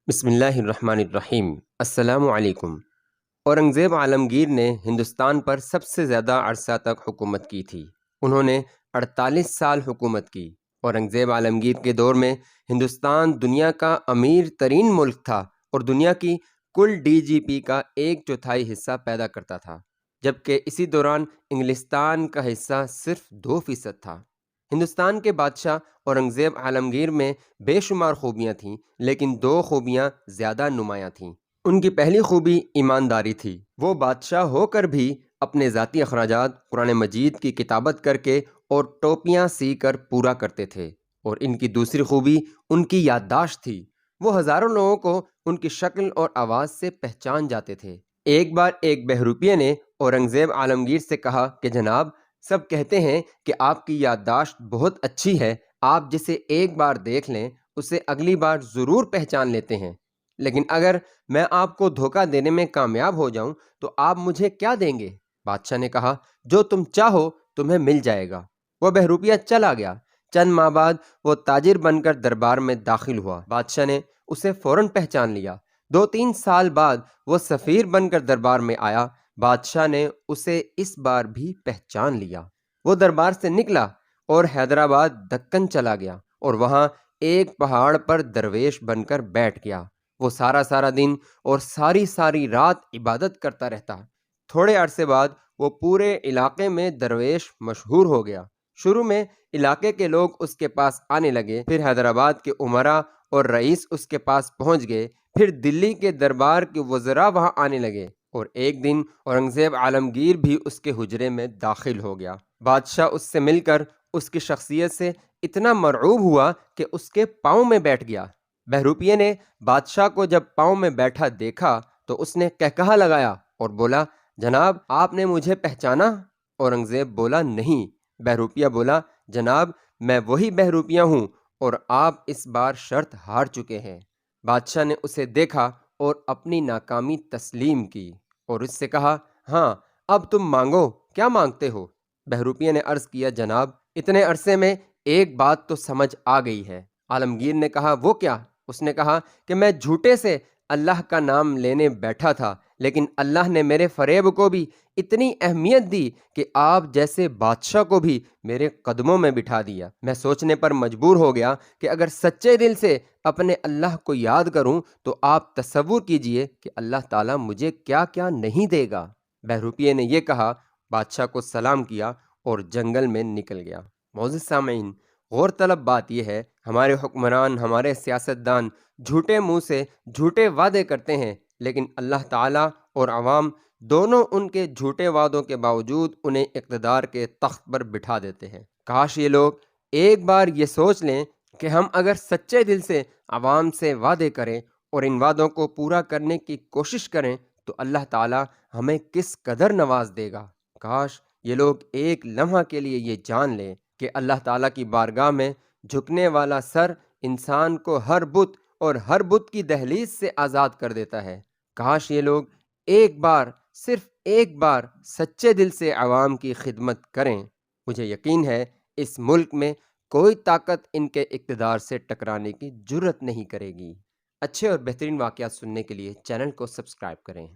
بسم اللہ الرحمن الرحیم۔ السلام علیکم۔ اورنگزیب عالمگیر نے ہندوستان پر سب سے زیادہ عرصہ تک حکومت کی تھی۔ انہوں نے 48 سال حکومت کی۔ اورنگزیب عالمگیر کے دور میں ہندوستان دنیا کا امیر ترین ملک تھا اور دنیا کی کل ڈی جی پی کا 1/4 حصہ پیدا کرتا تھا، جبکہ اسی دوران انگلستان کا حصہ صرف 2% تھا۔ ہندوستان کے بادشاہ اورنگزیب عالمگیر میں بے شمار خوبیاں تھیں، لیکن 2 خوبیاں زیادہ نمایاں تھیں۔ ان کی پہلی خوبی ایمانداری تھی۔ وہ بادشاہ ہو کر بھی اپنے ذاتی اخراجات قرآن مجید کی کتابت کر کے اور ٹوپیاں سی کر پورا کرتے تھے، اور ان کی دوسری خوبی ان کی یادداشت تھی۔ وہ ہزاروں لوگوں کو ان کی شکل اور آواز سے پہچان جاتے تھے۔ ایک بار ایک بہروپیے نے اورنگزیب عالمگیر سے کہا کہ جناب، سب کہتے ہیں کہ آپ کی یادداشت بہت اچھی ہے، آپ جسے ایک بار دیکھ لیں اسے اگلی بار ضرور پہچان لیتے ہیں، لیکن اگر میں آپ کو دھوکہ دینے میں کامیاب ہو جاؤں تو آپ مجھے کیا دیں گے؟ بادشاہ نے کہا، جو تم چاہو تمہیں مل جائے گا۔ وہ بہروپیہ چلا گیا۔ چند ماہ بعد وہ تاجر بن کر دربار میں داخل ہوا۔ بادشاہ نے اسے فوراً پہچان لیا۔ 2-3 سال بعد وہ سفیر بن کر دربار میں آیا۔ بادشاہ نے اسے اس بار بھی پہچان لیا۔ وہ دربار سے نکلا اور حیدرآباد دکن چلا گیا اور وہاں ایک پہاڑ پر درویش بن کر بیٹھ گیا۔ وہ سارا دن اور ساری رات عبادت کرتا رہتا۔ تھوڑے عرصے بعد وہ پورے علاقے میں درویش مشہور ہو گیا۔ شروع میں علاقے کے لوگ اس کے پاس آنے لگے، پھر حیدرآباد کے امراء اور رئیس اس کے پاس پہنچ گئے، پھر دلی کے دربار کے وزراء وہاں آنے لگے، اور ایک دن اورنگزیب عالمگیر بھی اس کے حجرے میں داخل ہو گیا۔ بادشاہ اس سے مل کر اس کی شخصیت سے اتنا مرعوب ہوا کہ اس کے پاؤں میں بیٹھ گیا۔ بہروپیے نے بادشاہ کو جب پاؤں میں بیٹھا دیکھا تو اس نے قہقہہ لگایا اور بولا، جناب، آپ نے مجھے پہچانا؟ اورنگزیب بولا، نہیں۔ بہروپیہ بولا، جناب، میں وہی بہروپیہ ہوں اور آپ اس بار شرط ہار چکے ہیں۔ بادشاہ نے اسے دیکھا اور اپنی ناکامی تسلیم کی اور اس سے کہا، ہاں، اب تم مانگو، کیا مانگتے ہو؟ بہروپیہ نے عرض کیا، جناب، اتنے عرصے میں ایک بات تو سمجھ آ گئی ہے۔ عالمگیر نے کہا، وہ کیا؟ اس نے کہا کہ میں جھوٹے سے اللہ کا نام لینے بیٹھا تھا، لیکن اللہ نے میرے فریب کو بھی اتنی اہمیت دی کہ آپ جیسے بادشاہ کو بھی میرے قدموں میں بٹھا دیا۔ میں سوچنے پر مجبور ہو گیا کہ اگر سچے دل سے اپنے اللہ کو یاد کروں تو آپ تصور کیجئے کہ اللہ تعالیٰ مجھے کیا کیا نہیں دے گا۔ بہروپیے نے یہ کہا، بادشاہ کو سلام کیا اور جنگل میں نکل گیا۔ معزز سامعین، غور طلب بات یہ ہے، ہمارے حکمران، ہمارے سیاستدان جھوٹے منہ سے جھوٹے وعدے کرتے ہیں، لیکن اللہ تعالیٰ اور عوام دونوں ان کے جھوٹے وعدوں کے باوجود انہیں اقتدار کے تخت پر بٹھا دیتے ہیں۔ کاش یہ لوگ ایک بار یہ سوچ لیں کہ ہم اگر سچے دل سے عوام سے وعدے کریں اور ان وعدوں کو پورا کرنے کی کوشش کریں تو اللہ تعالیٰ ہمیں کس قدر نواز دے گا۔ کاش یہ لوگ ایک لمحہ کے لیے یہ جان لیں کہ اللہ تعالیٰ کی بارگاہ میں جھکنے والا سر انسان کو ہر بت اور ہر بت کی دہلیز سے آزاد کر دیتا ہے۔ کاش یہ لوگ ایک بار، صرف ایک بار سچے دل سے عوام کی خدمت کریں۔ مجھے یقین ہے اس ملک میں کوئی طاقت ان کے اقتدار سے ٹکرانے کی جرت نہیں کرے گی۔ اچھے اور بہترین واقعات سننے کے لیے چینل کو سبسکرائب کریں۔